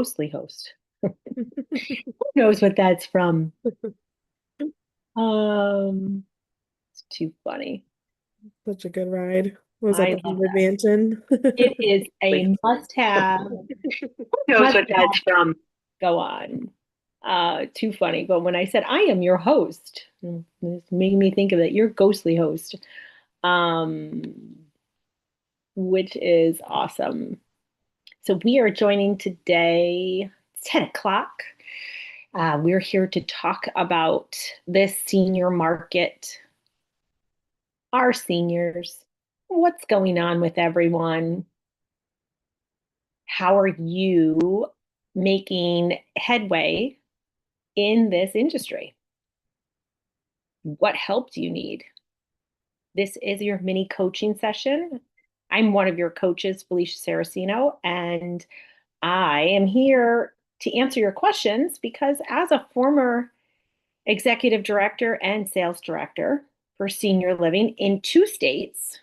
ghostly host. Who knows what that's from? It's too funny. Such a good ride. Was that I the love Haunted that. Mansion? It is a must-have. Who knows Must what that's from? Go on. Too funny. But when I said I am your host, it's making me think of it. You're ghostly host, um, which is awesome. So we are joining today, it's 10 o'clock. We're here to talk about this senior market, our seniors, what's going on with everyone. How are you making headway in this industry? What help do you need? This is your mini coaching session. I'm one of your coaches, Felicia Saraceno, and I am here to answer your questions because as a former executive director and sales director for senior living in 2 states,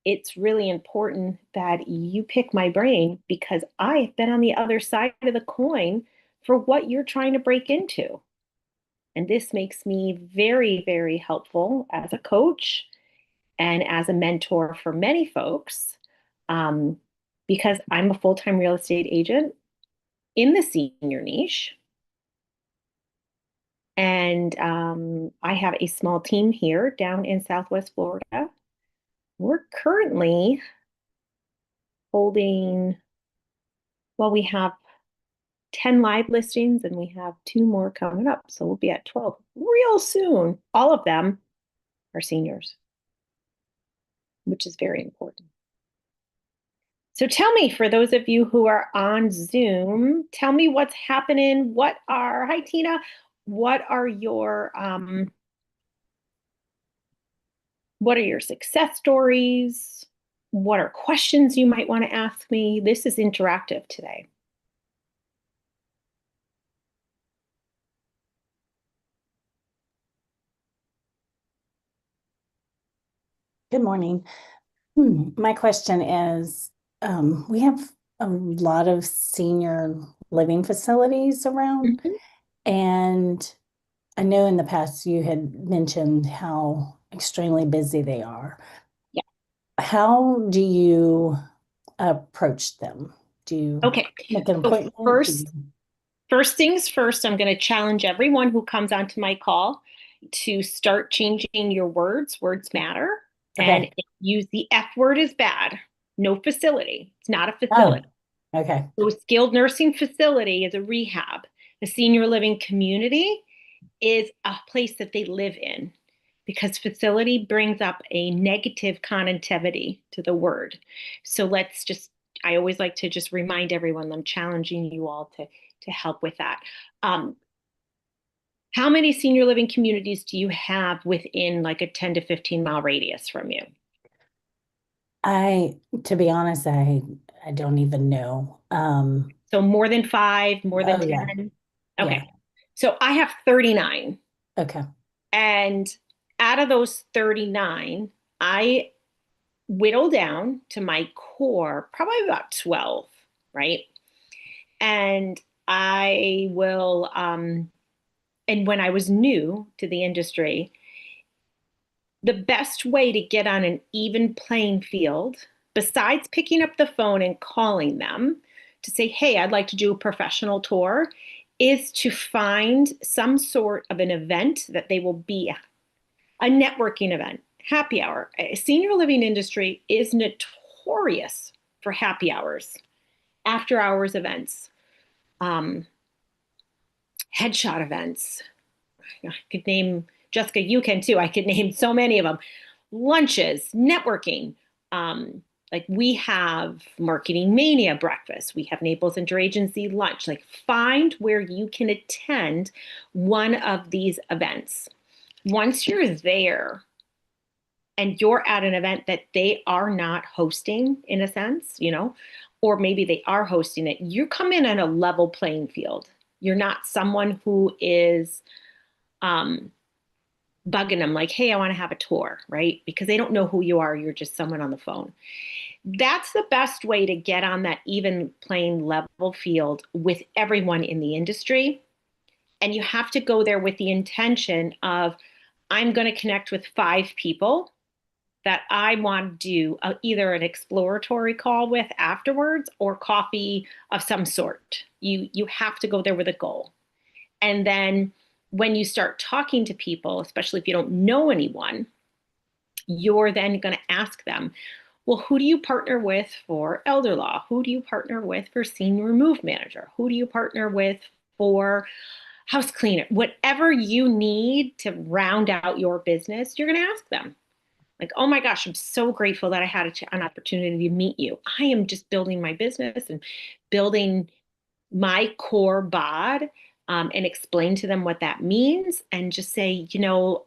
it's really important that you pick my brain because I've been on the other side of the coin for what you're trying to break into. And this makes me very, very helpful as a coach and as a mentor for many folks um, because I'm a full time real estate agent in the senior niche. And I have a small team here down in Southwest Florida. We're currently holding, well, we have 10 live listings and we have two more coming up. So we'll be at 12 real soon. All of them are seniors, which is very important. So tell me, for those of you who are on Zoom, tell me what's happening. Hi Tina, what are your success stories? What are questions you might want to ask me? This is interactive today. Good morning. My question is, we have a lot of senior living facilities around, Mhm. and I know in the past you had mentioned how extremely busy they are. Yeah. How do you approach them? Do you Okay. make an So appointment? first things first, I'm going to challenge everyone who comes onto my call to start changing your words. Words matter. And Okay. use the F word is bad. No facility. It's not a Oh, facility. okay. So a skilled nursing facility is a rehab. A senior living community is a place that they live in because facility brings up a negative connotativity to the word. So I always like to just remind everyone, I'm challenging you all to help with that. Um, how many senior living communities do you have within like a 10 to 15 mile radius from you? To be honest, I don't even know. So more than five, more than Oh yeah, 10? yeah. Okay. So I have 39. Okay. And out of those 39, I whittle down to my core, probably about 12, right? And I will, and when I was new to the industry, the best way to get on an even playing field, besides picking up the phone and calling them to say, hey, I'd like to do a professional tour, is to find some sort of an event that they will be at, a networking event, happy hour. A senior living industry is notorious for happy hours, after hours events, um, headshot events. I could name, Jessica, you can too. I could name so many of them. Lunches, networking. Like we have Marketing Mania breakfast. We have Naples Interagency lunch. Like find where you can attend one of these events. Once you're there and you're at an event that they are not hosting in a sense, or maybe they are hosting it, you come in on a level playing field. You're not someone who is um, bugging them like, hey, I want to have a tour, right? Because they don't know who you are. You're just someone on the phone. That's the best way to get on that even playing level field with everyone in the industry. And you have to go there with the intention of, I'm going to connect with 5 people that I want to do either an exploratory call with afterwards or coffee of some sort. You have to go there with a goal. And then when you start talking to people, especially if you don't know anyone, you're then going to ask them, well, who do you partner with for elder law? Who do you partner with for senior move manager? Who do you partner with for house cleaner? Whatever you need to round out your business, you're going to ask them. Like, oh my gosh, I'm so grateful that I had an opportunity to meet you. I am just building my business and building my core bod, and explain to them what that means and just say,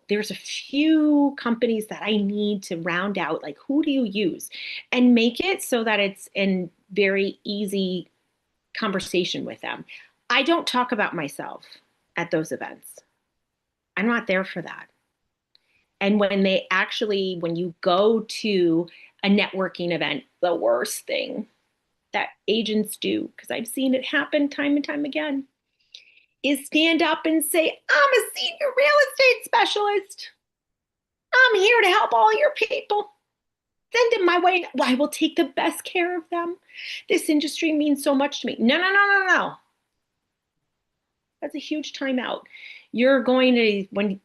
there's a few companies that I need to round out. Like, who do you use? And make it so that it's in very easy conversation with them. I don't talk about myself at those events. I'm not there for that. And when you go to a networking event, the worst thing that agents do, because I've seen it happen time and time again, is stand up and say, I'm a senior real estate specialist. I'm here to help all your people. Send them my way. Well, I will take the best care of them. This industry means so much to me. No, no, no, no, no. That's a huge timeout. You're going to,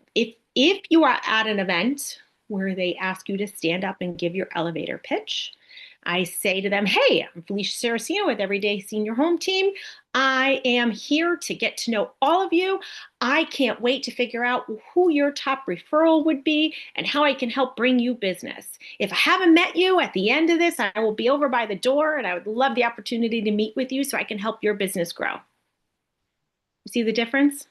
if you are at an event where they ask you to stand up and give your elevator pitch, I say to them, hey, I'm Felicia Saraceno with Everyday Senior Home Team. I am here to get to know all of you. I can't wait to figure out who your top referral would be and how I can help bring you business. If I haven't met you at the end of this, I will be over by the door and I would love the opportunity to meet with you so I can help your business grow. You see the difference?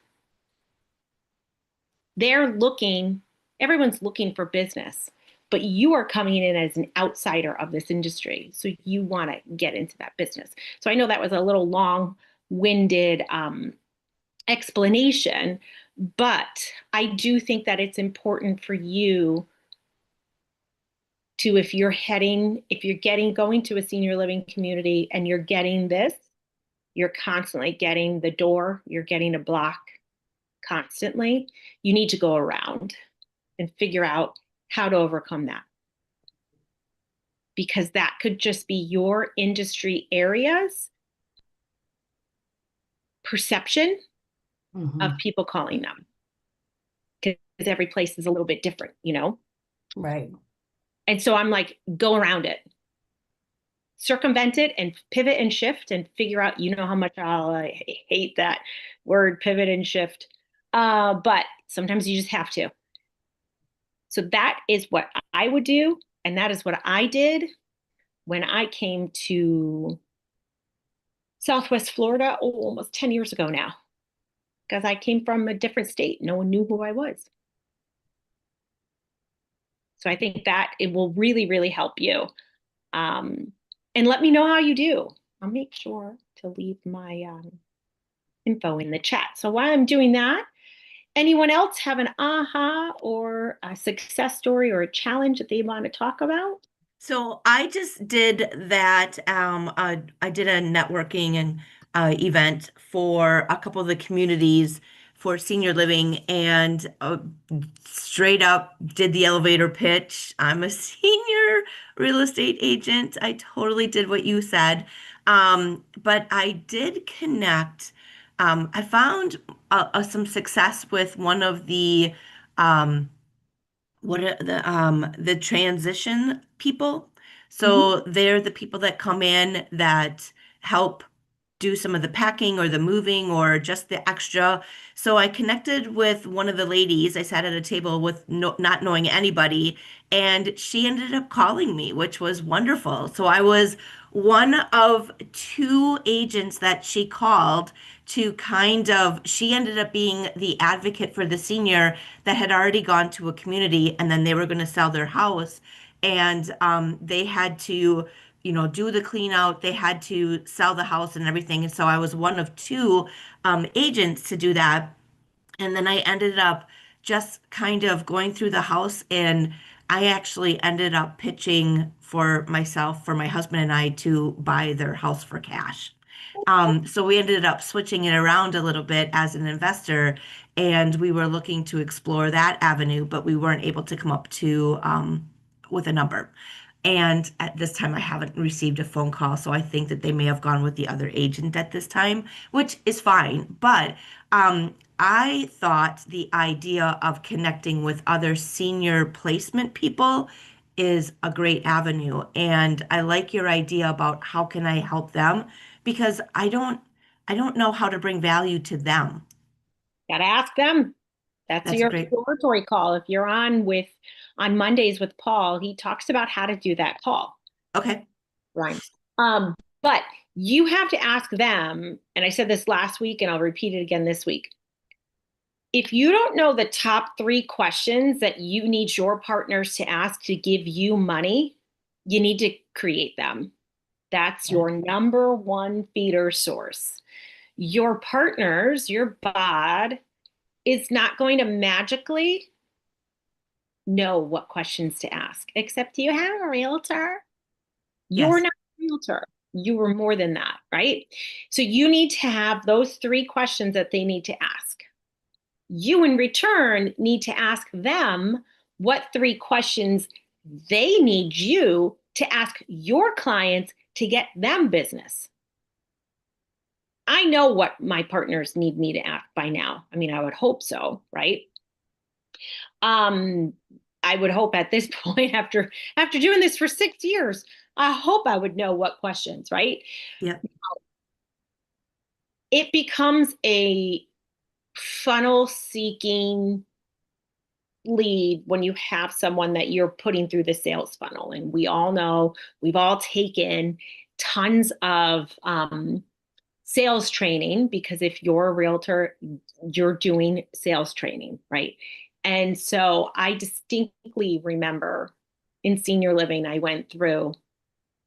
Everyone's looking for business, but you are coming in as an outsider of this industry. So you want to get into that business. So I know that was a little long-winded explanation, but I do think that it's important for you to, if you're going to a senior living community and you're getting this, you're constantly getting the door, you're getting a block constantly, you need to go around and figure out how to overcome that. Because that could just be your industry area's perception of people calling them. Because every place is a little bit different. Right. And so I'm like, go around it. Circumvent it and pivot and shift and figure out, how much I hate that word, pivot and shift. But sometimes you just have to. So that is what I would do. And that is what I did when I came to Southwest Florida, almost 10 years ago now, because I came from a different state. No one knew who I was. So I think that it will really, really help you. And let me know how you do. I'll make sure to leave my info in the chat. So while I'm doing that, anyone else have an aha or a success story or a challenge that they want to talk about? So I just did that. I did a networking and event for a couple of the communities for senior living, and straight up did the elevator pitch. I'm a senior real estate agent. I totally did what you said, but I did connect. I found some success with one of the what are the transition people. So they're the people that come in that help do some of the packing or the moving or just the extra. So I connected with one of the ladies. I sat at a table with not knowing anybody, and she ended up calling me, which was wonderful. So I was one of 2 agents that she called to she ended up being the advocate for the senior that had already gone to a community and then they were going to sell their house. And they had to, do the clean out. They had to sell the house and everything. And so I was one of 2 agents to do that. And then I ended up just kind of going through the house, and I actually ended up pitching for myself, for my husband and I to buy their house for cash. So we ended up switching it around a little bit as an investor, and we were looking to explore that avenue, but we weren't able to come up to with a number. And at this time, I haven't received a phone call, so I think that they may have gone with the other agent at this time, which is fine. But I thought the idea of connecting with other senior placement people is a great avenue. And I like your idea about how can I help them because I don't know how to bring value to them. Gotta ask them. That's That's a your great. exploratory call. If you're on Mondays with Paul, he talks about how to do that call. Okay. Rhymes. But you have to ask them, and I said this last week and I'll repeat it again this week. If you don't know the top 3 questions that you need your partners to ask to give you money, you need to create them. That's your number one feeder source. Your partners, your bod, is not going to magically know what questions to ask, except you have a realtor. You're Yes. not a realtor. You were more than that, right? So you need to have those 3 questions that they need to ask. You, in return, need to ask them what 3 questions they need you to ask your clients to get them business. I know what my partners need me to ask by now. I mean, I would hope so, right? Um, I would hope at this point, after doing this for 6 years, I hope I would know what questions, right? Yeah. It becomes a funnel seeking lead when you have someone that you're putting through the sales funnel. And we all know, we've all taken tons of sales training because if you're a realtor, you're doing sales training, right? And so I distinctly remember in senior living, I went through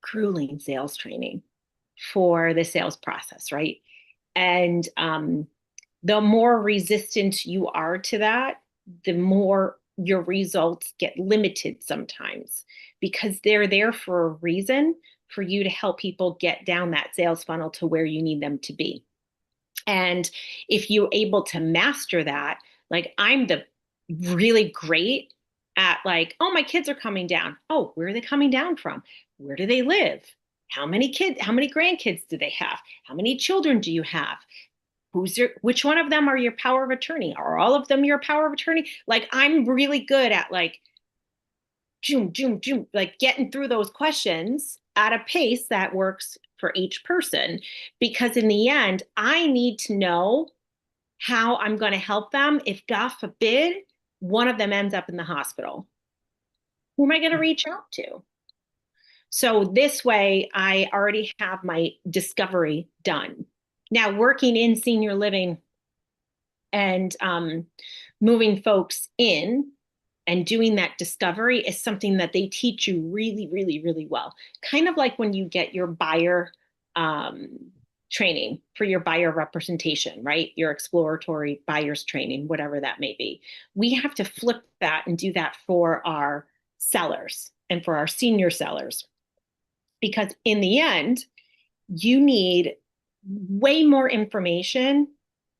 grueling sales training for the sales process, right? And the more resistant you are to that, the more your results get limited sometimes because they're there for a reason for you to help people get down that sales funnel to where you need them to be. And if you're able to master that, like I'm the really great at like, oh, my kids are coming down. Oh, where are they coming down from? Where do they live? How many grandkids do they have? How many children do you have? Which one of them are your power of attorney? Are all of them your power of attorney? Like I'm really good at like like getting through those questions at a pace that works for each person. Because in the end, I need to know how I'm going to help them if, God forbid, one of them ends up in the hospital. Who am I going to reach out to? So this way, I already have my discovery done. Now, working in senior living and moving folks in and doing that discovery is something that they teach you really, really, really well. Kind of like when you get your buyer um, training for your buyer representation, right? Your exploratory buyer's training, whatever that may be. We have to flip that and do that for our sellers and for our senior sellers. Because in the end, you need way more information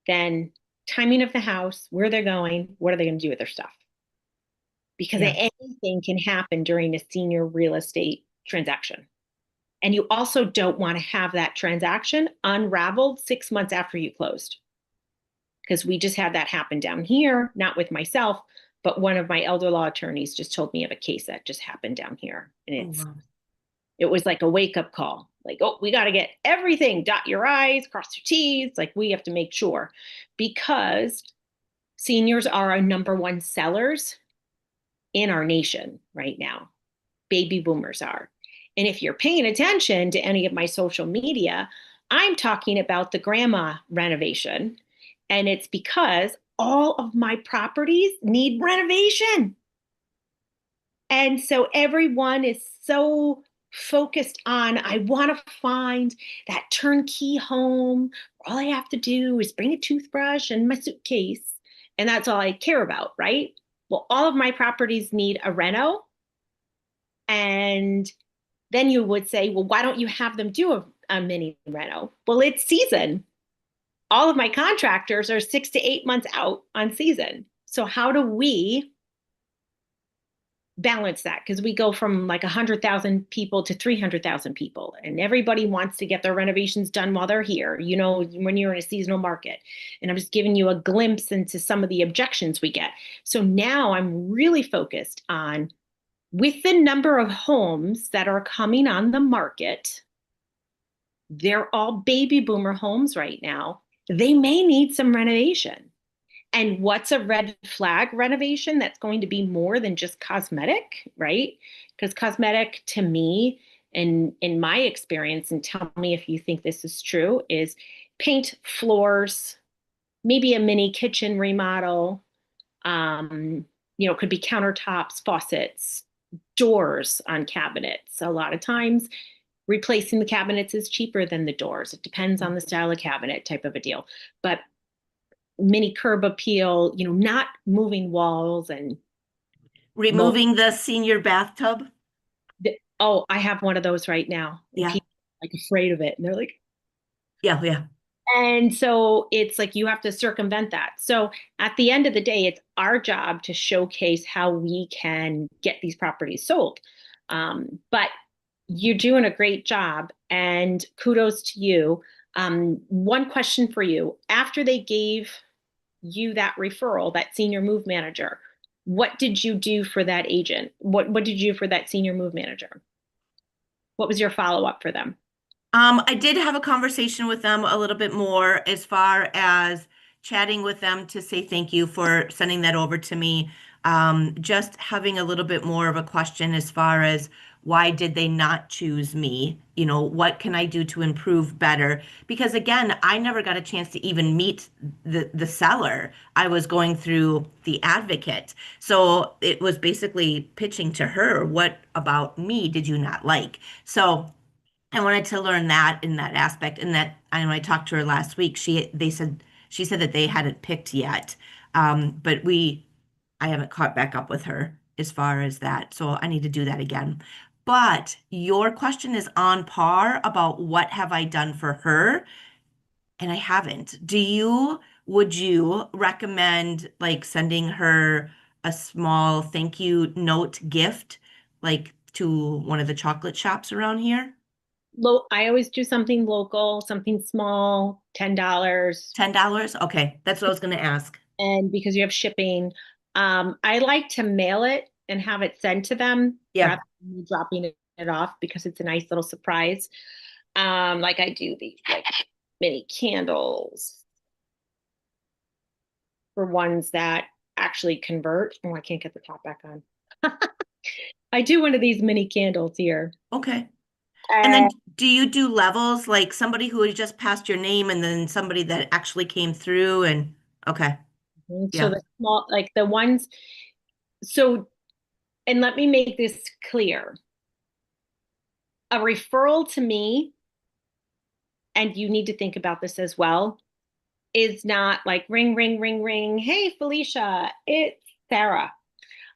than timing of the house, where they're going, what are they going to do with their stuff? Because Yeah. anything can happen during a senior real estate transaction. And you also don't want to have that transaction unraveled 6 months after you closed. Because we just had that happen down here, not with myself, but one of my elder law attorneys just told me of a case that just happened down here. And Oh, wow. it was like a wake-up call. Like, oh, we got to get everything, dot your I's, cross your T's. Like we have to make sure because seniors are our number one sellers in our nation right now. Baby boomers are. And if you're paying attention to any of my social media, I'm talking about the grandma renovation. And it's because all of my properties need renovation. And so everyone is so focused on, I want to find that turnkey home where all I have to do is bring a toothbrush and my suitcase And that's all I care about, right? Well, all of my properties need a reno. And then you would say, well, why don't you have them do a mini reno? Well, it's season. All of my contractors are 6 to 8 months out on season. So how do we balance that? Because we go from like 100,000 people to 300,000 people, and everybody wants to get their renovations done while they're here, you know, when you're in a seasonal market. And I'm just giving you a glimpse into some of the objections we get. So now I'm really focused on, with the number of homes that are coming on the market, they're all baby boomer homes right now. They may need some renovation. And what's a red flag renovation that's going to be more than just cosmetic, right? Because cosmetic to me, and in my experience, and tell me if you think this is true, is paint, floors, maybe a mini kitchen remodel. It could be countertops, faucets, doors on cabinets. A lot of times replacing the cabinets is cheaper than the doors. It depends on the style of cabinet, type of a deal. But mini curb appeal, not moving walls and Removing the senior bathtub. oh, I have one of those right now. Yeah. People are like afraid of it. And they're like, Yeah, yeah. and so it's like you have to circumvent that. So at the end of the day, it's our job to showcase how we can get these properties sold. But you're doing a great job, and kudos to you. One question for you. After they gave you that referral, that senior move manager, what did you do for that agent? What did you do for that senior move manager? What was your follow-up for them? I did have a conversation with them a little bit more as far as chatting with them to say thank you for sending that over to me. Just having a little bit more of a question as far as why did they not choose me? What can I do to improve better? Because again, I never got a chance to even meet the seller. I was going through the advocate. So it was basically pitching to her, what about me did you not like? So I wanted to learn that in that aspect. And that, and when I talked to her last week, she said that they hadn't picked yet. But I haven't caught back up with her as far as that. So I need to do that again. But your question is on par about what have I done for her? And I haven't. Would you recommend like sending her a small thank you note gift, like to one of the chocolate shops around here? I always do something local, something small, $10. $10? Okay, that's what I was going to ask. And because you have shipping, I like to mail it and have it sent to them Yeah. rather than me dropping it off, because it's a nice little surprise. Like I do these like mini candles for ones that actually convert. Oh, I can't get the top back on. I do one of these mini candles here. Okay. And then do you do levels, like somebody who had just passed your name and then somebody that actually came through and okay. So Yeah. the small, like the ones, so, and let me make this clear. A referral to me, and you need to think about this as well, is not like ring, ring, ring, ring. Hey, Felicia, it's Sarah.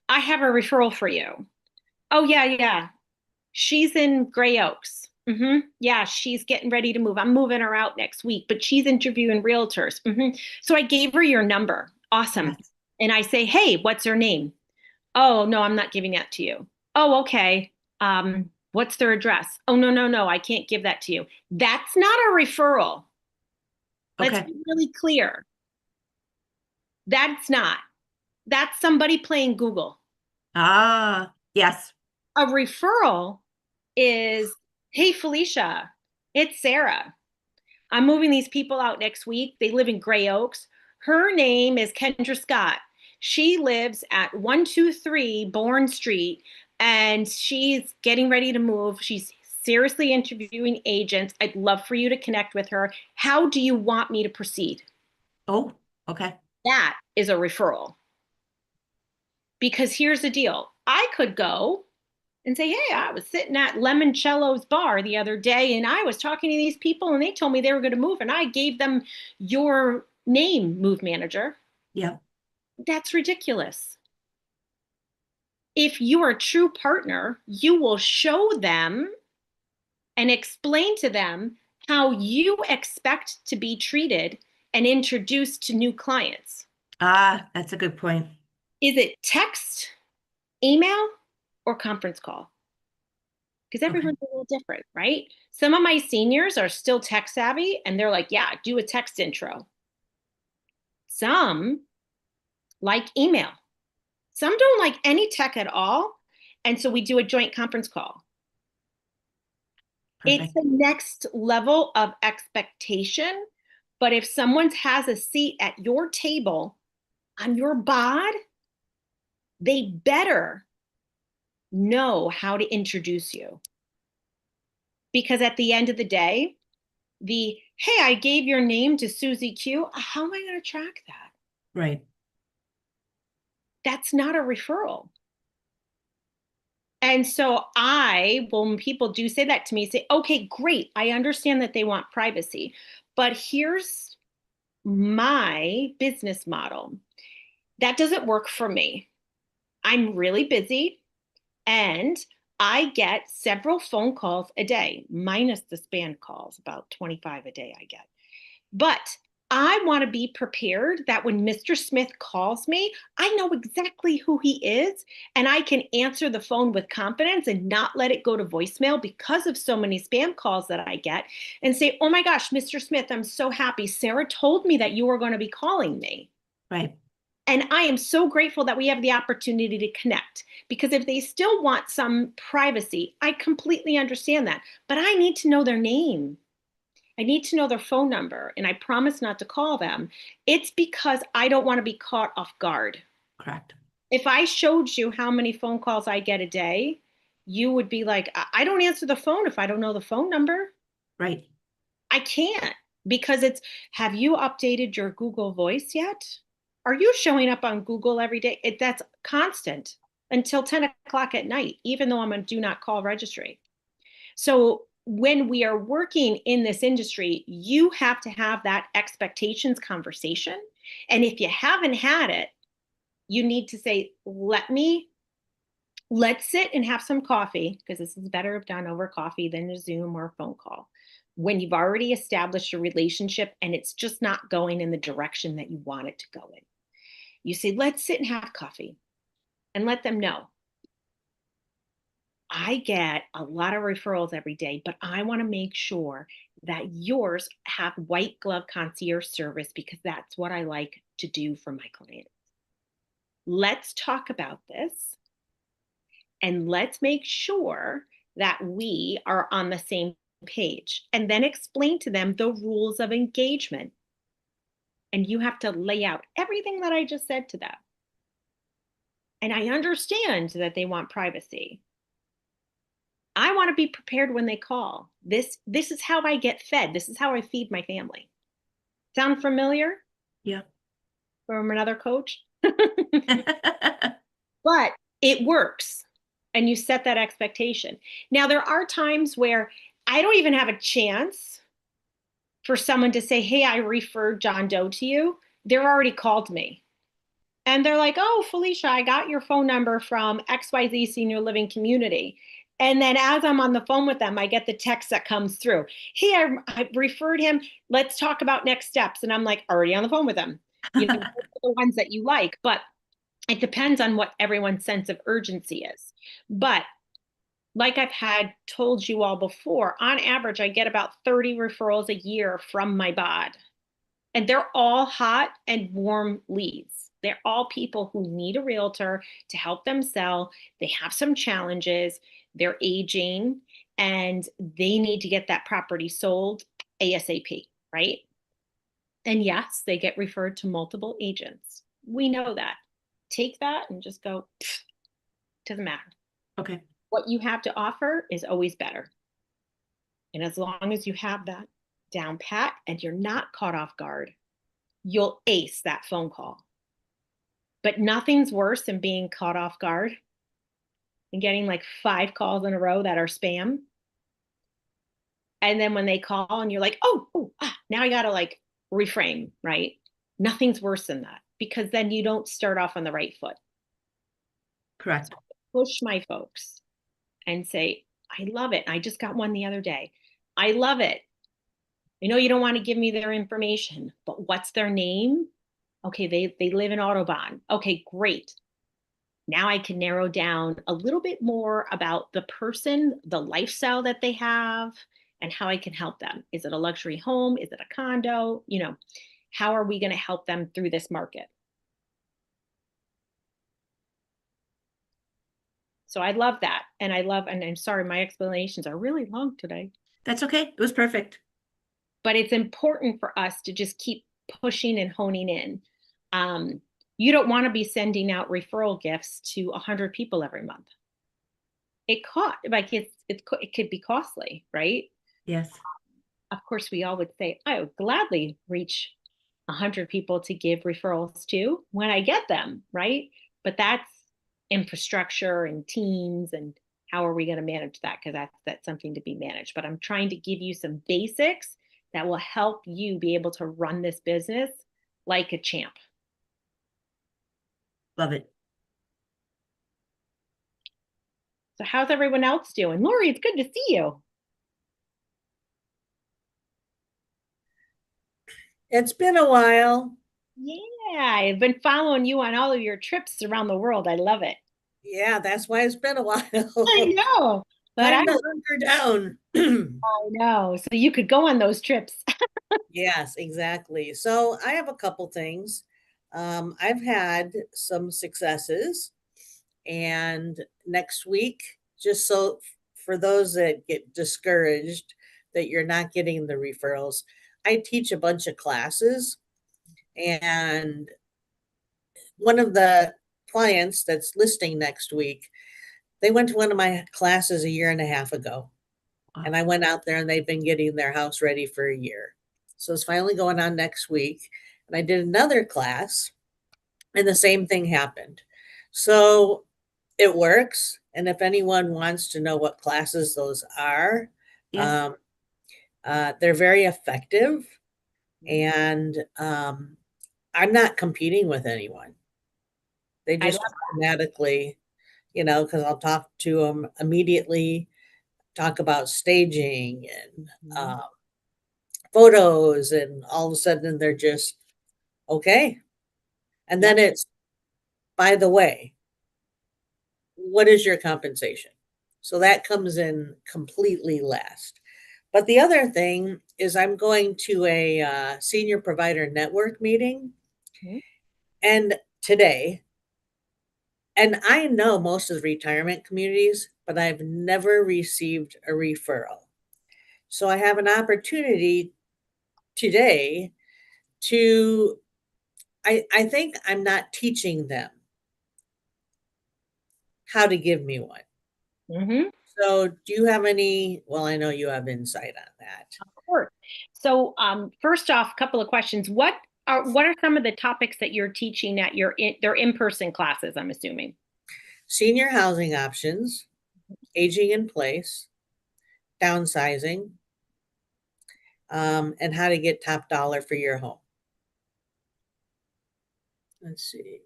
I have a referral for you. Oh, yeah, yeah. She's in Gray Oaks. Yeah, she's getting ready to move. I'm moving her out next week, but she's interviewing realtors. So I gave her your number. Awesome. Yes. And I say, hey, what's her name? Oh, no, I'm not giving that to you. Oh, okay. What's their address? Oh, no, no, no, I can't give that to you. That's not a referral. Let's Okay. be really clear. That's not. That's somebody playing Google. Ah, yes. A referral is, hey, Felicia, it's Sarah. I'm moving these people out next week. They live in Gray Oaks. Her name is Kendra Scott. She lives at 123 Bourne Street, and she's getting ready to move. She's seriously interviewing agents. I'd love for you to connect with her. How do you want me to proceed? Oh, okay. That is a referral. Because here's the deal. I could go and say, hey, I was sitting at Lemoncello's bar the other day and I was talking to these people and they told me they were going to move and I gave them your name, move manager. Yeah. That's ridiculous. If you are a true partner, you will show them and explain to them how you expect to be treated and introduced to new clients. Ah, that's a good point. Is it text, email, or conference call? Because Okay. everyone's a little different, right? Some of my seniors are still tech savvy and they're like, yeah, do a text intro. Some like email. Some don't like any tech at all. And so we do a joint conference call. It's Perfect. the next level of expectation. But if someone has a seat at your table on your bod, they better know how to introduce you. Because at the end of the day, hey, I gave your name to Susie Q. How am I going to track that? Right. That's not a referral. And so when people do say that to me, say, okay, great. I understand that they want privacy, but here's my business model. That doesn't work for me. I'm really busy and I get several phone calls a day, minus the spam calls, about 25 a day I get. But I want to be prepared that when Mr. Smith calls me, I know exactly who he is and I can answer the phone with confidence and not let it go to voicemail because of so many spam calls that I get and say, oh my gosh, Mr. Smith, I'm so happy. Sarah told me that you were going to be calling me. Right. And I am so grateful that we have the opportunity to connect because if they still want some privacy, I completely understand that. But I need to know their name. I need to know their phone number, and I promise not to call them. It's because I don't want to be caught off guard. Correct. If I showed you how many phone calls I get a day, you would be like, I don't answer the phone if I don't know the phone number. Right. I can't because have you updated your Google Voice yet? Are you showing up on Google every day? That's constant until 10 o'clock at night, even though I'm on do not call registry. So when we are working in this industry, you have to have that expectations conversation. And if you haven't had it, you need to say, let's sit and have some coffee, because this is better if done over coffee than a Zoom or a phone call. When you've already established a relationship and it's just not going in the direction that you want it to go in, you say, let's sit and have coffee and let them know. I get a lot of referrals every day, but I want to make sure that yours have white glove concierge service because that's what I like to do for my clients. Let's talk about this and let's make sure that we are on the same page and then explain to them the rules of engagement. And you have to lay out everything that I just said to them. And I understand that they want privacy. I want to be prepared when they call. This is how I get fed. This is how I feed my family. Sound familiar Yeah. from another coach? But it works. And you set that expectation. Now, there are times where I don't even have a chance for someone to say, hey, I referred John Doe to you. They're already called me. And they're like, oh, Felicia, I got your phone number from XYZ Senior Living Community. And then as I'm on the phone with them, I get the text that comes through. Hey, I referred him. Let's talk about next steps. And I'm like, already on the phone with them. The ones that you like. But it depends on what everyone's sense of urgency is. But like I've had told you all before, on average, I get about 30 referrals a year from my bod. And they're all hot and warm leads. They're all people who need a realtor to help them sell. They have some challenges. They're aging and they need to get that property sold ASAP, right? And yes, they get referred to multiple agents. We know that. Take that and just go, doesn't matter. Okay. What you have to offer is always better. And as long as you have that down pat and you're not caught off guard, you'll ace that phone call. But nothing's worse than being caught off guard and getting like 5 calls in a row that are spam. And then when they call and you're like, now I got to like reframe, right? Nothing's worse than that because then you don't start off on the right foot. Correct. Push my folks and say, I love it. I just got one the other day. I love it. I know you don't want to give me their information, but what's their name? Okay, they live in Audubon. Okay, great. Now I can narrow down a little bit more about the person, the lifestyle that they have, and how I can help them. Is it a luxury home? Is it a condo? You know, how are we going to help them through this market? So I love that. And I'm sorry, my explanations are really long today, That's okay. It was perfect. but it's important for us to just keep pushing and honing in. You don't want to be sending out referral gifts to 100 people every month. It could be costly, right? Yes. Of course, we all would say, I would gladly reach 100 people to give referrals to when I get them, right? But that's infrastructure and teams, and how are we going to manage that? Because that's something to be managed. But I'm trying to give you some basics that will help you be able to run this business like a champ. Love it. So how's everyone else doing? Lori, it's good to see you. It's been a while. Yeah, I've been following you on all of your trips around the world. I love it. Yeah, that's why it's been a while. I know, but I Time to hunker down. know. So you could go on those trips. Yes, exactly. So I have a couple things. I've had some successes, and next week, just so for those that get discouraged that you're not getting the referrals, I teach a bunch of classes, and one of the clients that's listing next week, they went to one of my classes a year and a half ago. And I went out there and they've been getting their house ready for a year. So it's finally going on next week. And I did another class and the same thing happened. So it works. And if anyone wants to know what classes those are, Yes. they're very effective. And I'm not competing with anyone. They I just automatically, because I'll talk to them immediately, talk about staging and photos, and all of a sudden they're just okay. And then it's, by the way, what is your compensation? So that comes in completely last. But the other thing is, I'm going to a senior provider network meeting, and today, and I know most of the retirement communities, but I've never received a referral. So I have an opportunity today to, I think I'm not teaching them how to give me one. Mm-hmm. So do you have any, well, I know you have insight on that. Of course. So first off, a couple of questions. What are some of the topics that you're teaching at their in-person classes, I'm assuming? Senior housing options, aging in place, downsizing, and how to get top dollar for your home. Let's see.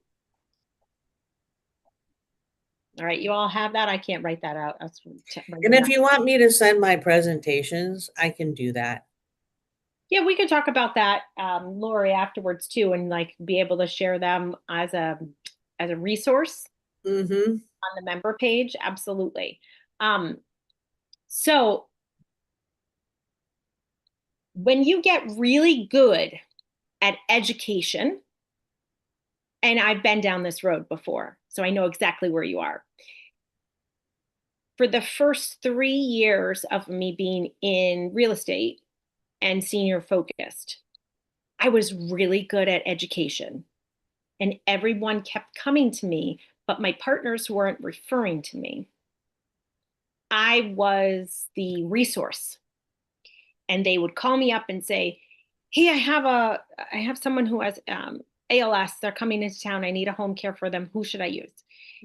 All right, you all have that. I can't write that out. And if you want me to send my presentations, I can do that. Yeah, we can talk about that, Lori, afterwards too, and like be able to share them as a resource on the member page. Absolutely. So when you get really good at education, and I've been down this road before, so I know exactly where you are. For the first 3 years of me being in real estate and senior focused, I was really good at education, and everyone kept coming to me, but my partners weren't referring to me. I was the resource, and they would call me up and say, hey, I have someone who has ALS. They're coming into town. I need a home care for them. Who should I use?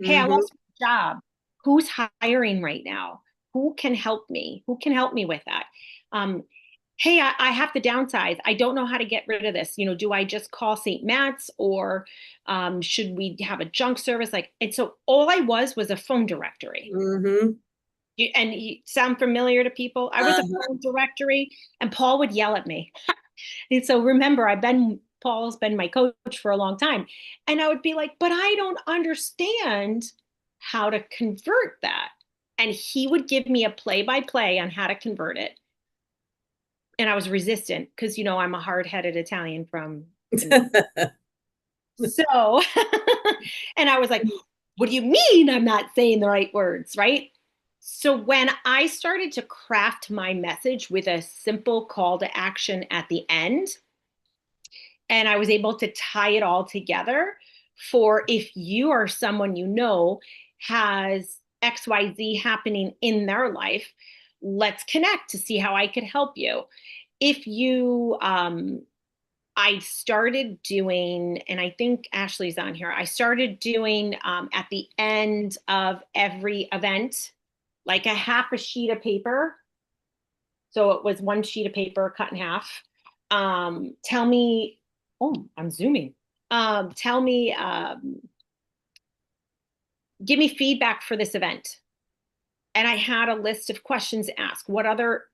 Hey, I lost my job. Who's hiring right now? Who can help me? Who can help me with that? hey, I have to downsize. I don't know how to get rid of this. Do I just call St. Matt's, or should we have a junk service? And so all I was a phone directory. Mm-hmm. And you sound familiar to people? I was a phone directory, and Paul would yell at me. And so remember, Paul's been my coach for a long time. And I would be like, but I don't understand how to convert that. And he would give me a play-by-play on how to convert it. And I was resistant because, I'm a hard-headed Italian from. So, and I was like, what do you mean I'm not saying the right words, right? So when I started to craft my message with a simple call to action at the end, and I was able to tie it all together for, if you are someone has XYZ happening in their life, let's connect to see how I could help you. If you, I started doing, and I think Ashley's on here, I started doing at the end of every event, like a half a sheet of paper. So it was one sheet of paper cut in half. Tell me, oh, I'm zooming. Tell me, give me feedback for this event. And I had a list of questions to ask. What other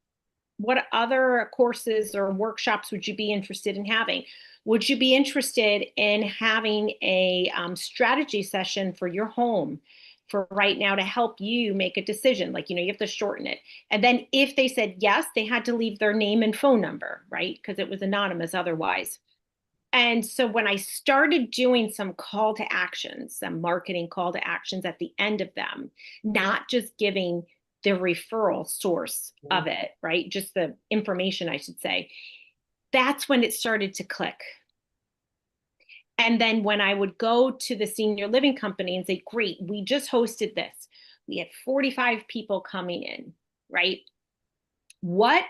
courses or workshops would you be interested in having? Would you be interested in having a strategy session for your home for right now to help you make a decision? You have to shorten it. And then if they said yes, they had to leave their name and phone number, right? Because it was anonymous otherwise. And so when I started doing some call to actions, some marketing call to actions at the end of them, not just giving the referral source of it, right? Just the information, I should say. That's when it started to click. And then when I would go to the senior living company and say, great, we just hosted this. We had 45 people coming in, right? What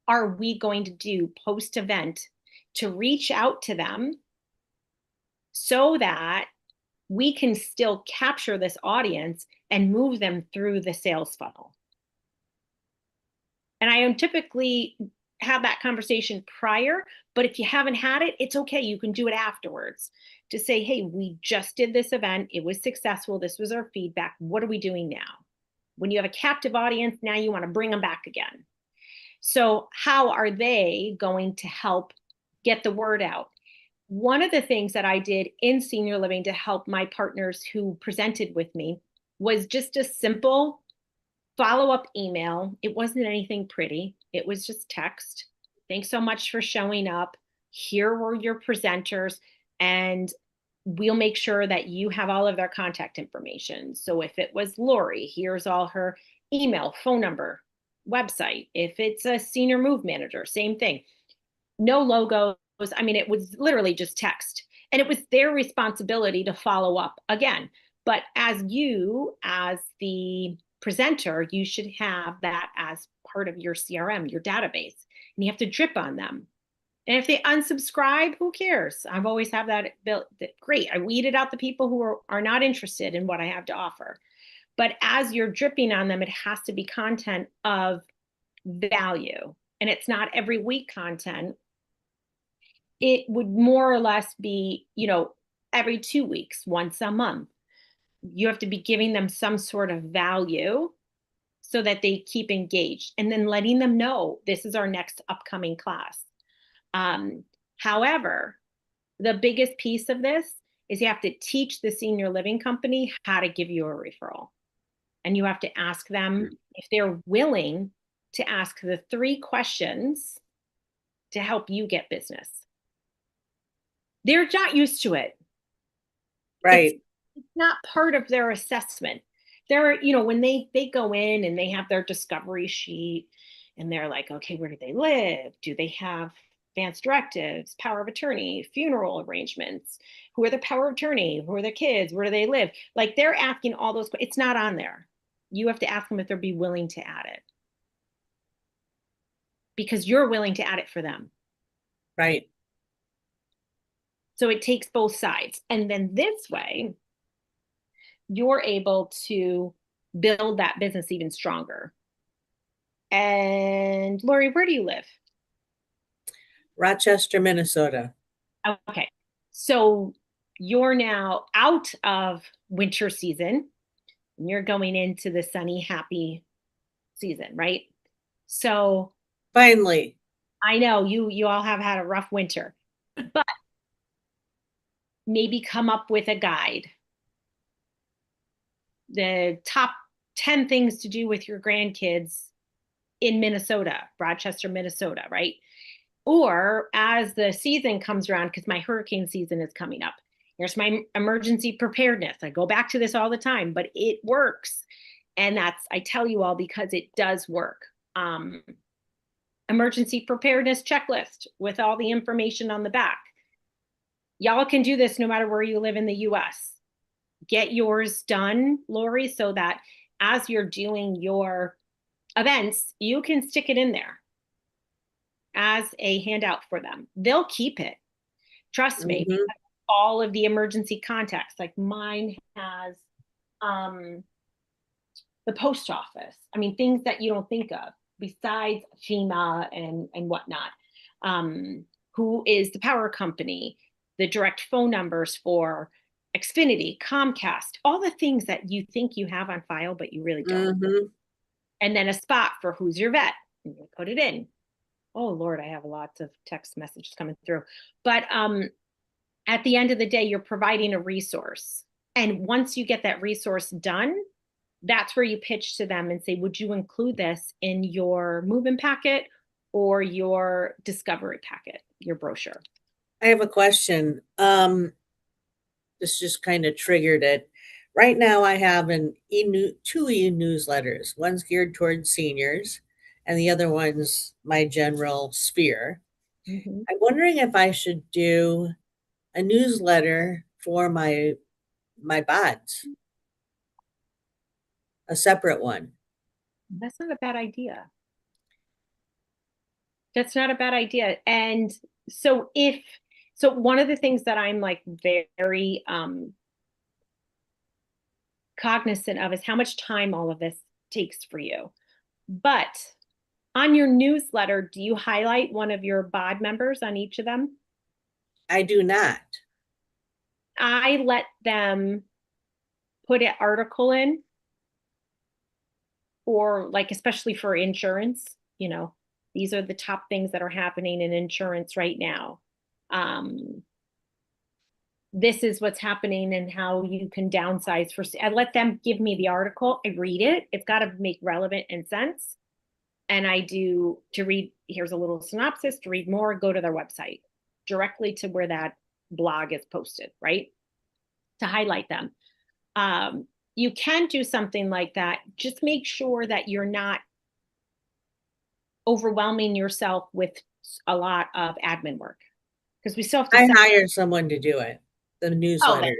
are we going to do post-event to reach out to them so that we can still capture this audience and move them through the sales funnel? And I don't typically have that conversation prior, but if you haven't had it, it's okay. You can do it afterwards to say, hey, we just did this event. It was successful. This was our feedback. What are we doing now? When you have a captive audience, now you want to bring them back again. So how are they going to help get the word out? One of the things that I did in senior living to help my partners who presented with me was just a simple follow-up email. It wasn't anything pretty. It was just text. Thanks so much for showing up. Here were your presenters, and we'll make sure that you have all of their contact information. So if it was Lori, here's all her email, phone number, website. If it's a senior move manager, same thing. No logos. I mean, it was literally just text. And it was their responsibility to follow up again. But as the presenter, you should have that as part of your CRM, your database, and you have to drip on them. And if they unsubscribe, who cares? I've always have that built. Great. I weeded out the people who are not interested in what I have to offer. But as you're dripping on them, it has to be content of value. And it's not every week content. It would more or less be, every 2 weeks, once a month. You have to be giving them some sort of value so that they keep engaged, and then letting them know this is our next upcoming class. However, the biggest piece of this is you have to teach the senior living company how to give you a referral. And you have to ask them if they're willing to ask the 3 questions to help you get business. They're not used to it. Right. It's not part of their assessment. They're, when they go in and they have their discovery sheet and they're like, okay, where do they live? Do they have advance directives, power of attorney, funeral arrangements? Who are the power of attorney? Who are their kids? Where do they live? Like, they're asking all those. It's not on there. You have to ask them if they'll be willing to add it, because you're willing to add it for them. Right. So it takes both sides. And then this way, you're able to build that business even stronger. And Lori, where do you live? Rochester, Minnesota. Okay. So you're now out of winter season and you're going into the sunny, happy season, right? So Finally. I know you all have had a rough winter, but maybe come up with a guide. The top 10 things to do with your grandkids in Minnesota, Rochester, Minnesota, right? Or as the season comes around, because my hurricane season is coming up, here's my emergency preparedness. I go back to this all the time, but it works. And I tell you all because it does work. Emergency preparedness checklist with all the information on the back. Y'all can do this no matter where you live in the US. Get yours done, Lori, so that as you're doing your events, you can stick it in there as a handout for them. They'll keep it. Trust me, Mhm. all of the emergency contacts, like mine has the post office. I mean, things that you don't think of besides FEMA and whatnot. Who is the power company, the direct phone numbers for Xfinity, Comcast, all the things that you think you have on file, but you really don't. Mhm. And then a spot for who's your vet. And you put it in. Oh Lord, I have lots of text messages coming through. But at the end of the day, you're providing a resource. And once you get that resource done, that's where you pitch to them and say, would you include this in your move-in packet or your discovery packet, your brochure? I have a question. This just kind of triggered it. Right now, I have two e-newsletters. One's geared towards seniors, and the other one's my general sphere. Mm-hmm. I'm wondering if I should do a newsletter for my bods, a separate one. That's not a bad idea. That's not a bad idea. And so one of the things that I'm like very cognizant of is how much time all of this takes for you. But on your newsletter, do you highlight one of your bod members on each of them? I do not. I let them put an article in, or like, especially for insurance, these are the top things that are happening in insurance right now. This is what's happening and how you can downsize I let them give me the article. I read it. It's got to make relevant and sense. And I do to read, here's a little synopsis. To read more, go to their website directly to where that blog is posted, right? To highlight them. You can do something like that. Just make sure that you're not overwhelming yourself with a lot of admin work, because we still have to I send. hire someone to do it, the Oh, newsletters.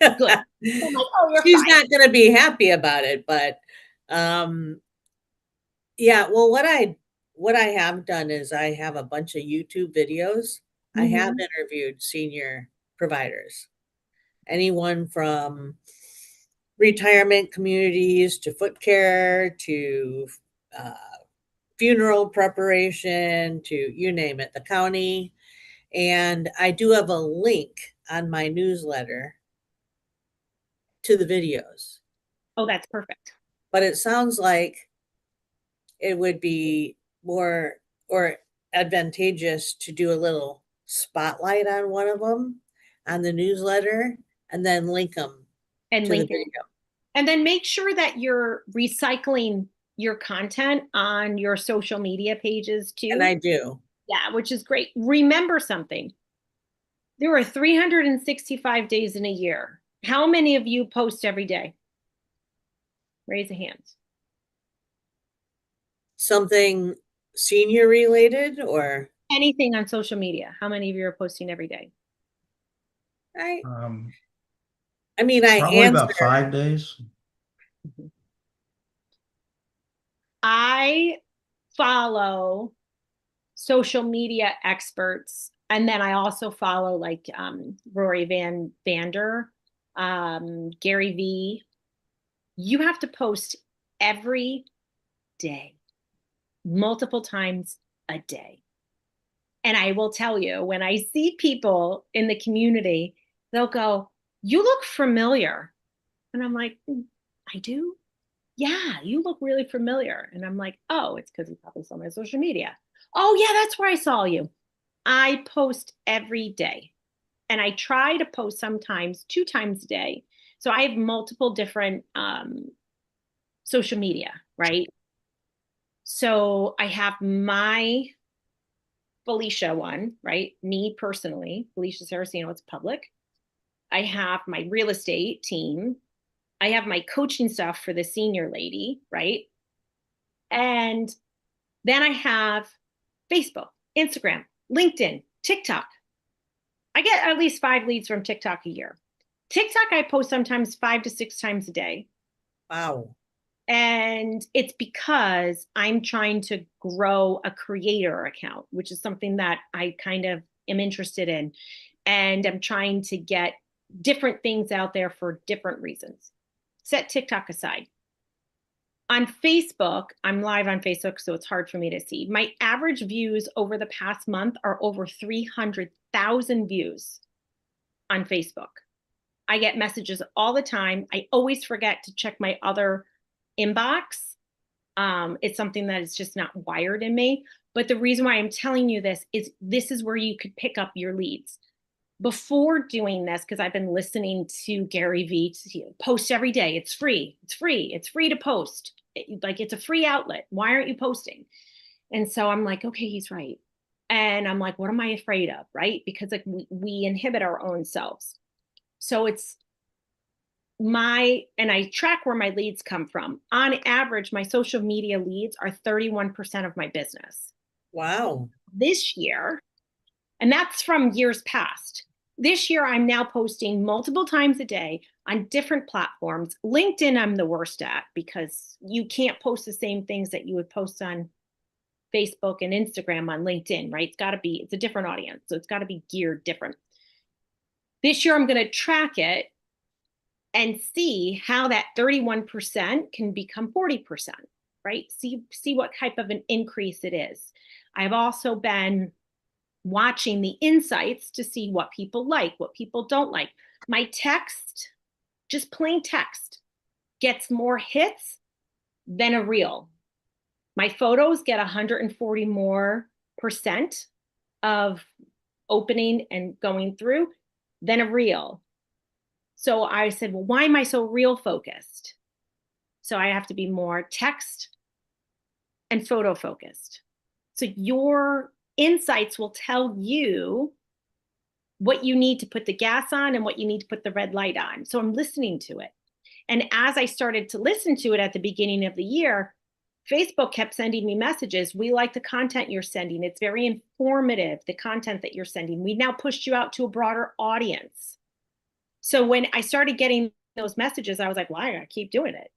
good. I'm like, oh, you're She's fine. not going to be happy about it, but yeah, well, what I have done is I have a bunch of YouTube videos. I have Mhm. interviewed senior providers, anyone from retirement communities to foot care to uh, funeral preparation to you name it, the county. And I do have a link on my newsletter to the videos, Oh, that's perfect. but it sounds like it would be more or advantageous to do a little spotlight on one of them on the newsletter and then link them And to the link it. video. And then make sure that you're recycling your content on your social media pages And too. I do. Yeah, which is great. Remember something. There are 365 days in a year. How many of you post every day? Raise a hand. Something senior related or Anything on social media. How many of you are posting every day? I Um, I mean I Probably answer about 5 days. I follow social media experts, and then I also follow like Rory Van Vander, Gary V. You have to post every day, multiple times a day. And I will tell you, when I see people in the community, they'll go, "You look familiar." And I'm like, "I do? Yeah, you look really familiar." And I'm like, "Oh, it's because you probably saw my social media." "Oh, yeah, that's where I saw you." I post every day. And I try to post sometimes 2 times a day. So I have multiple different social media, right? So I have my Felicia one, right? Me personally, Felicia Saraceno, it's public. I have my real estate team. I have my coaching stuff for the senior lady, right? And then I have Facebook, Instagram, LinkedIn, TikTok. I get at least 5 leads from TikTok a year. TikTok, I post sometimes 5 to 6 times a day. Wow. And it's because I'm trying to grow a creator account, which is something that I kind of am interested in. And I'm trying to get different things out there for different reasons. Set TikTok aside. On Facebook, I'm live on Facebook, so it's hard for me to see. My average views over the past month are over 300,000 views on Facebook. I get messages all the time. I always forget to check my other inbox. It's something that is just not wired in me. But the reason why I'm telling you this is where you could pick up your leads. Before doing this, because I've been listening to Gary Vee to post every day. It's free. It's free. It's free to post. It's a free outlet. Why aren't you posting? And so I'm like, okay, he's right. And I'm like, what am I afraid of? Right? Because like we inhibit our own selves. So it's and I track where my leads come from. On average, my social media leads are 31% of my business. Wow. This year, and that's from years past. This year, I'm now posting multiple times a day on different platforms. LinkedIn, I'm the worst at because you can't post the same things that you would post on Facebook and Instagram on LinkedIn, right? It's a different audience. So it's got to be geared different. This year, I'm going to track it and see how that 31% can become 40%, right? See what type of an increase it is. I've also been watching the insights to see what people like, what people don't like. My text, just plain text, gets more hits than a reel. My photos get 140 more percent of opening and going through than a reel. So I said, well, why am I so reel focused? So I have to be more text and photo focused. So your insights will tell you what you need to put the gas on and what you need to put the red light on. So I'm listening to it. And as I started to listen to it at the beginning of the year, Facebook kept sending me messages. We like the content you're sending. It's very informative, the content that you're sending. We now pushed you out to a broader audience. So when I started getting those messages, I was like, why? I keep doing it.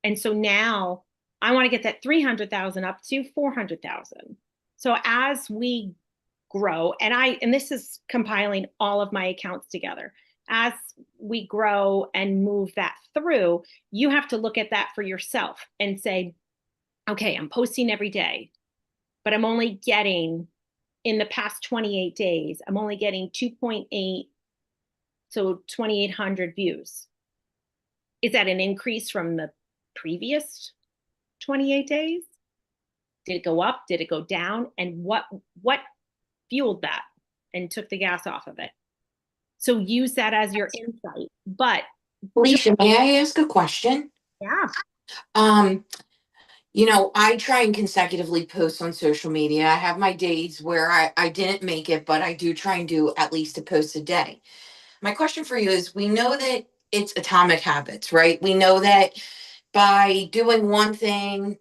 And so now I want to get that 300,000 up to 400,000. So as we grow, and this is compiling all of my accounts together. As we grow and move that through, you have to look at that for yourself and say, okay, I'm posting every day, but I'm only getting, in the past 28 days, I'm only getting 2.8, so 2,800 views. Is that an increase from the previous 28 days? Did it go up? Did it go down? And what fueled that and took the gas off of it? So use that as your insight. But Felicia, may I ask a question? yeah, Um, I try and consecutively post on social media. I have my days where I didn't make it, but I do try and do at least a post a day. My question for you is, we know that it's atomic habits, right? We know that by doing one thing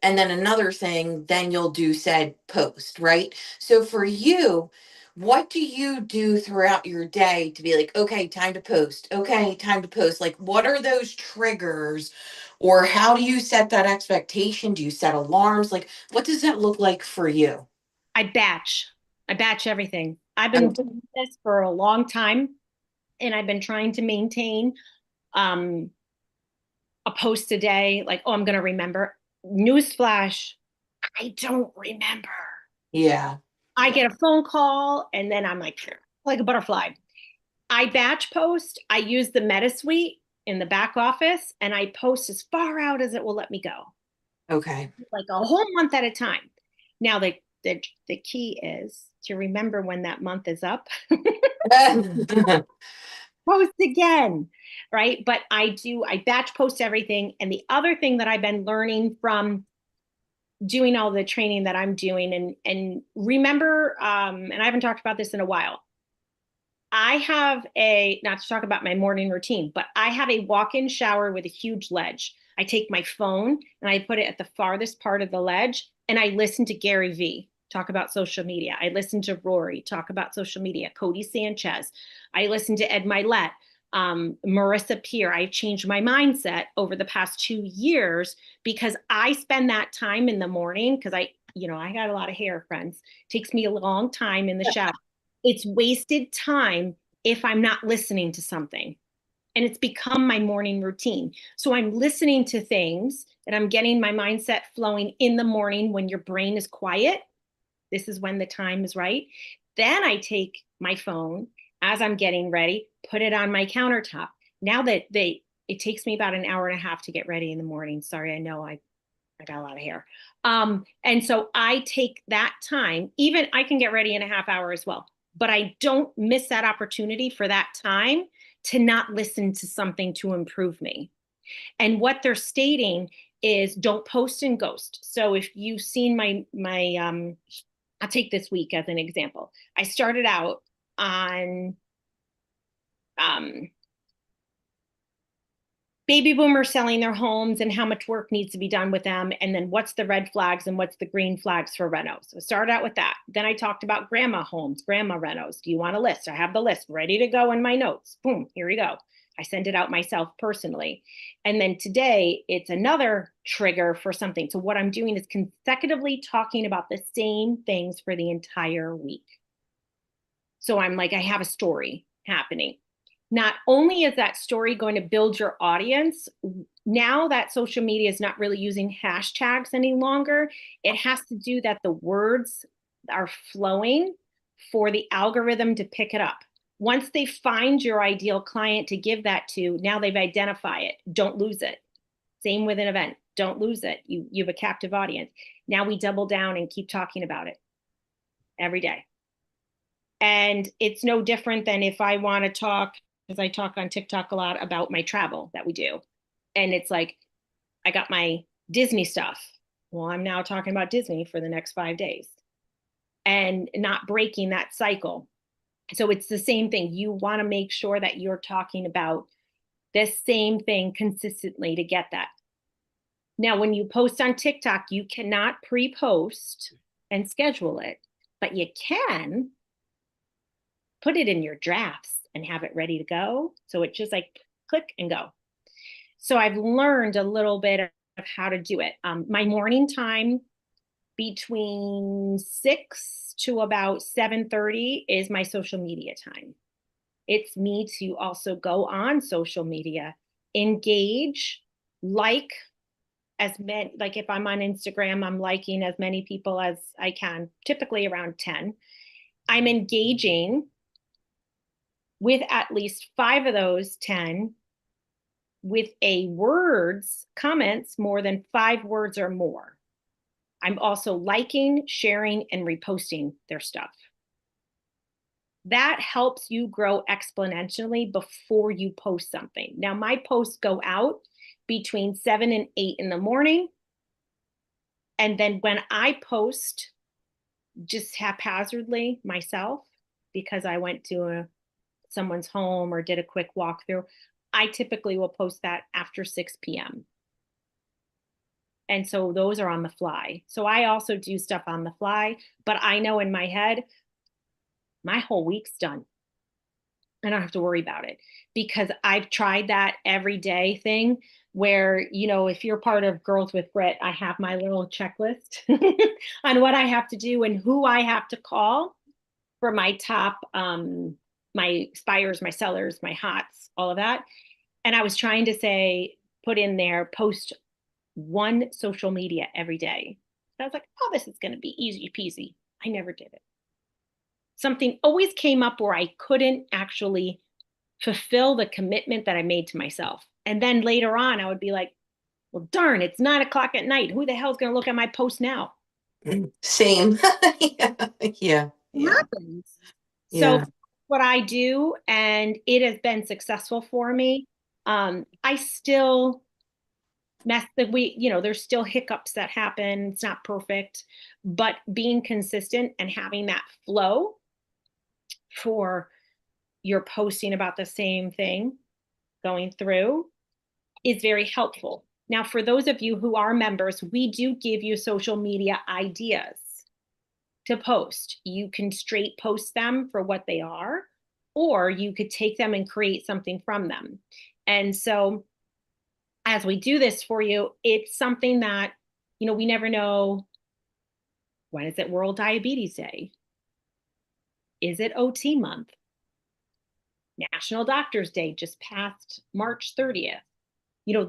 and then another thing, then you'll do said post, right? So for you, what do you do throughout your day to be like, okay, time to post, okay, time to post? Like, what are those triggers, or how do you set that expectation? Do you set alarms? Like, what does that look like for you? I batch everything. I've been doing this for a long time, and I've been trying to maintain um, a post a day. Like, oh, I'm going to remember. Newsflash, I don't remember. Yeah. I get a phone call and then I'm like a butterfly. I batch post. I use the Meta Suite in the back office and I post as far out as it will let me go, Okay. like a whole month at a time. Now the key is to remember when that month is up, post again, right? But I batch post everything. And the other thing that I've been learning from doing all the training that I'm doing, and remember, and I haven't talked about this in a while. I have not to talk about my morning routine, but I have a walk-in shower with a huge ledge. I take my phone and I put it at the farthest part of the ledge and I listen to Gary Vee talk about social media. I listen to Rory talk about social media, Cody Sanchez. I listen to Ed Milet, Marissa Peer. I've changed my mindset over the past 2 years because I spend that time in the morning because I got a lot of hair, friends. It takes me a long time in the shower. It's wasted time if I'm not listening to something. And it's become my morning routine. So I'm listening to things and I'm getting my mindset flowing in the morning when your brain is quiet. This is when the time is right. Then I take my phone as I'm getting ready, put it on my countertop. Now that it takes me about an hour and a half to get ready in the morning. Sorry, I know I got a lot of hair. And so I take that time, even I can get ready in a half hour as well, but I don't miss that opportunity for that time to not listen to something to improve me. And what they're stating is don't post and ghost. So if you've seen I'll take this week as an example. I started out on baby boomers selling their homes and how much work needs to be done with them. And then what's the red flags and what's the green flags for renos. So I started out with that. Then I talked about grandma homes, grandma renos. Do you want a list? I have the list ready to go in my notes. Boom, here we go. I send it out myself personally. And then today it's another trigger for something. So what I'm doing is consecutively talking about the same things for the entire week. So I'm like, I have a story happening. Not only is that story going to build your audience, now that social media is not really using hashtags any longer, it has to do that the words are flowing for the algorithm to pick it up. Once they find your ideal client to give that to, now they've identified it. Don't lose it. Same with an event. Don't lose it. You have a captive audience. Now we double down and keep talking about it every day. And it's no different than if I want to talk, because I talk on TikTok a lot about my travel that we do. And it's like, I got my Disney stuff. Well, I'm now talking about Disney for the next 5 days and not breaking that cycle. So it's the same thing. You want to make sure that you're talking about this same thing consistently to get that. Now, when you post on TikTok, you cannot pre-post and schedule it, but you can put it in your drafts and have it ready to go. So it's just like click and go. So I've learned a little bit of how to do it. My morning time between 6 to about 7:30 is my social media time. It's me to also go on social media, engage, like as many, like if I'm on Instagram, I'm liking as many people as I can, typically around 10. I'm engaging with at least 5 of those 10 with comments more than 5 words or more. I'm also liking, sharing, and reposting their stuff. That helps you grow exponentially before you post something. Now, my posts go out between 7 and 8 in the morning. And then when I post just haphazardly myself, because I went to someone's home or did a quick walkthrough, I typically will post that after 6 p.m. And so those are on the fly. So I also do stuff on the fly, but I know in my head, my whole week's done. I don't have to worry about it because I've tried that everyday thing where, if you're part of Girls with Grit, I have my little checklist on what I have to do and who I have to call for my top, my spires, my sellers, my hots, all of that. And I was trying to say, put in there, post 1 social media every day. So I was like, oh, this is going to be easy peasy. I never did it. something always came up where I couldn't actually fulfill the commitment that I made to myself. And then later on, I would be like, well, darn, it's 9 o'clock at night. Who the hell's going to look at my post now? Same. Yeah, yeah, It yeah, happens. So yeah. what I do, and it has been successful for me. I still there's still hiccups that happen. It's not perfect, but being consistent and having that flow for your posting about the same thing going through is very helpful. Now, for those of you who are members, we do give you social media ideas to post. You can straight post them for what they are, or you could take them and create something from them. And so as we do this for you, it's something that, we never know. When is it World Diabetes Day? Is it OT month? National Doctors Day just passed March 30th.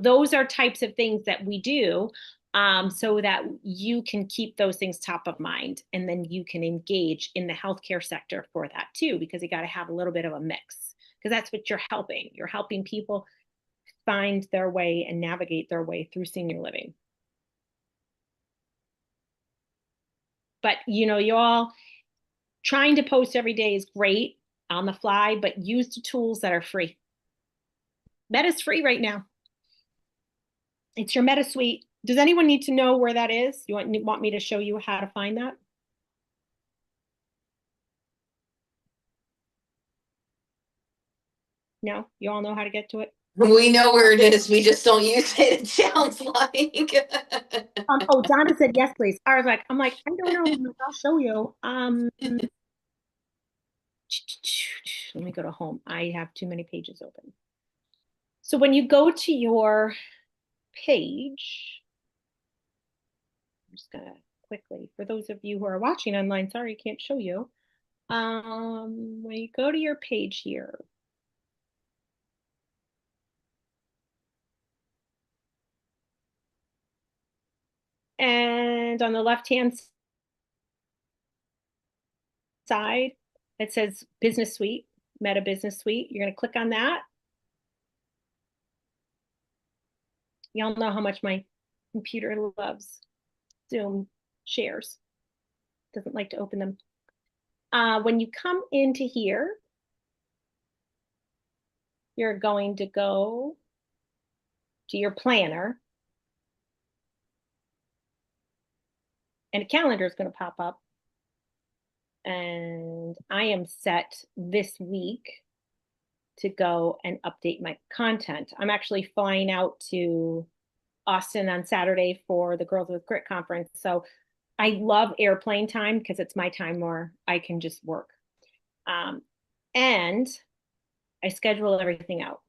Those are types of things that we do so that you can keep those things top of mind. And then you can engage in the healthcare sector for that too, because you got to have a little bit of a mix, because that's what you're helping. You're helping people find their way and navigate their way through senior living. But, you all trying to post every day is great on the fly, but use the tools that are free. Meta's free right now. It's your Meta Suite. Does anyone need to know where that is? You want me to show you how to find that? No? You all know how to get to it? We know where it is. We just don't use it, it sounds like. Oh, Donna said yes, please. I'm like, I don't know. I'll show you. Let me go to home. I have too many pages open. So when you go to your page, I'm just gonna quickly, for those of you who are watching online, sorry, I can't show you. When you go to your page here, and on the left-hand side, it says Business Suite, Meta Business Suite. You're going to click on that. Y'all know how much my computer loves Zoom shares. Doesn't like to open them. When you come into here, you're going to go to your planner. And a calendar is going to pop up. And I am set this week to go and update my content. I'm actually flying out to Austin on Saturday for the Girls with Grit conference. So I love airplane time because it's my time where I can just work. And I schedule everything out.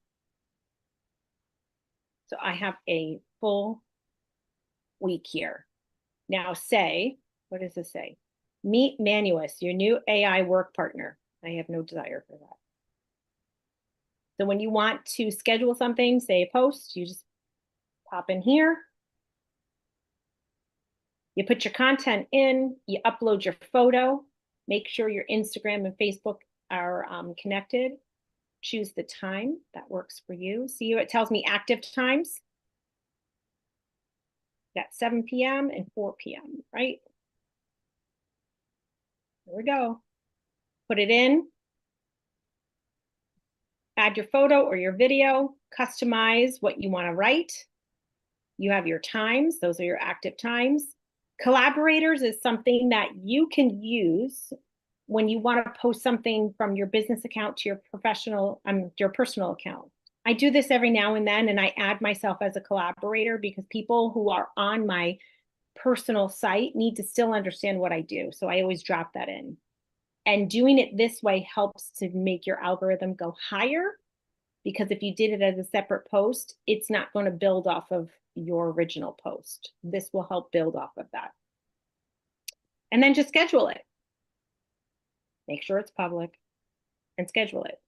So I have a full week here. Now what does this say? Meet Manuus, your new AI work partner. I have no desire for that. So when you want to schedule something, say a post, you just pop in here. You put your content in, you upload your photo, make sure your Instagram and Facebook are connected. Choose the time that works for you. See, it tells me active times. Got 7 p.m. and 4 p.m., right? There we go. Put it in. Add your photo or your video. Customize what you want to write. You have your times. Those are your active times. Collaborators is something that you can use when you want to post something from your business account to your personal account. I do this every now and then, and I add myself as a collaborator because people who are on my personal site need to still understand what I do. So I always drop that in. And doing it this way helps to make your algorithm go higher, because if you did it as a separate post, it's not going to build off of your original post. This will help build off of that. And then just schedule it. Make sure it's public and schedule it.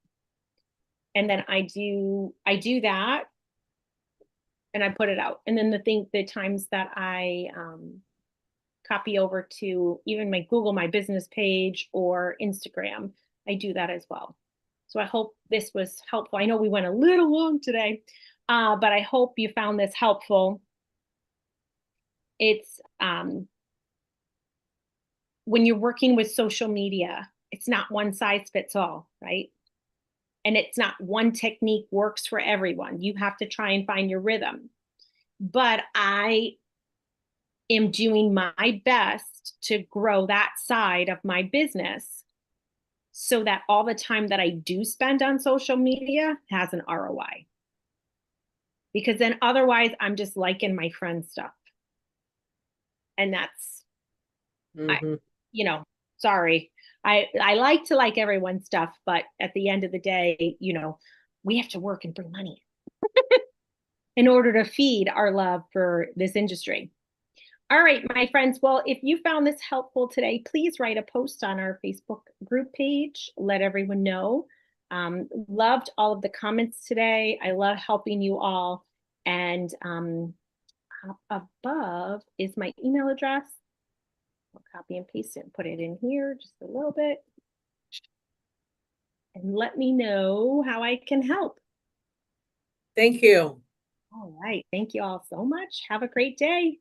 And then I do that and I put it out. And then the times that I copy over to even my Google My Business page or Instagram. I do that as well. So I hope this was helpful. I know we went a little long today, but I hope you found this helpful. It's when you're working with social media, it's not one size fits all, right? And it's not one technique works for everyone. You have to try and find your rhythm. But I am doing my best to grow that side of my business so that all the time that I do spend on social media has an ROI. Because then otherwise I'm just liking my friend's stuff. And that's, Mhm. sorry. I like to like everyone's stuff, but at the end of the day, we have to work and bring money in order to feed our love for this industry. All right, my friends. Well, if you found this helpful today, please write a post on our Facebook group page. Let everyone know. Loved all of the comments today. I love helping you all. And up above is my email address. I'll copy and paste it and put it in here just a little bit. And let me know how I can help. Thank you. All right. Thank you all so much. Have a great day.